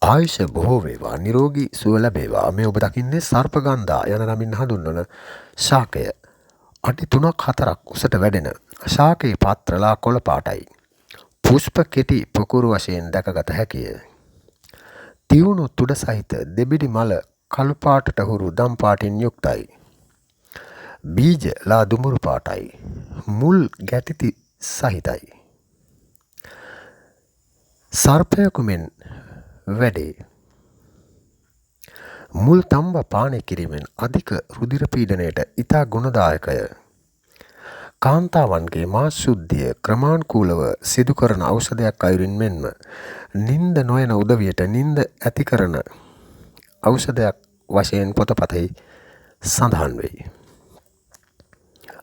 ආයුෂ බොහෝ වේවා නිරෝගී සුව ලැබේවා. මේ ඔබ දකින්නේ සර්පගන්ධා යන නමින් හඳුන්වන ශාකය. අඩි 3ක් 4ක් උසට වැඩෙන ශාකයේ පත්‍රලා කොළ පාටයි. පුෂ්ප කෙටි පොකුරු වශයෙන් දැකගත හැකිය. තියුණු තුඩ සහිත දෙබිඩි මල කළු පාටට හුරු දම් පාටින් යුක්තයි. බීජ ලා දුමුරු පාටයි. මුල් ගැටිති සහිතයි. සර්පයකු මෙන් වැඩේ. මුල් තම්බ පානය කිරීමෙන් අධික රුධිර පීඩනයට ඉතා ගුණදායකය. කාන්තාවන්ගේ මාස් ශුද්ධිය ක්‍රමානුකූලව සිදු කරන ඖෂධයක් අයුරින් මෙන්ම නින්ද නොයන උදවියට නින්ද ඇති කරන ඖෂධයක් වශයෙන් පොතපතෙහි සඳහන් වෙයි.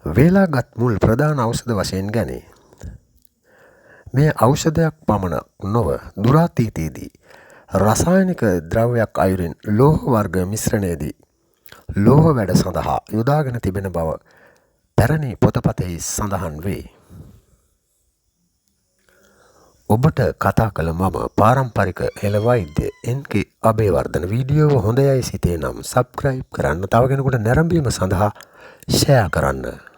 වේලාගත් මුල් ප්‍රධාන ඖෂධ වශයෙන් ගැනේ. මේ ඖෂධයක් පමණක් නොව දුරාතීතයේදී රසායනික ද්‍රව්‍යයක් අයුරින් ලෝහ වර්ග මිශ්‍රණයේදී ලෝහ වැඩ සඳහා යොදාගෙන තිබෙන බව පැරණි පොතපතෙහි සඳහන් වේ. ඔබට කතා කළ මම පාරම්පරික හෙළ වෛද්‍ය එන්.කේ. අබේවර්ධන. වීඩියෝව හොඳයයි සිතේ නම් සබ්ස්ක්‍රයිබ් කරන්න, තව කෙනෙකුට නැරඹීම සඳහා ෂෙයා කරන්න.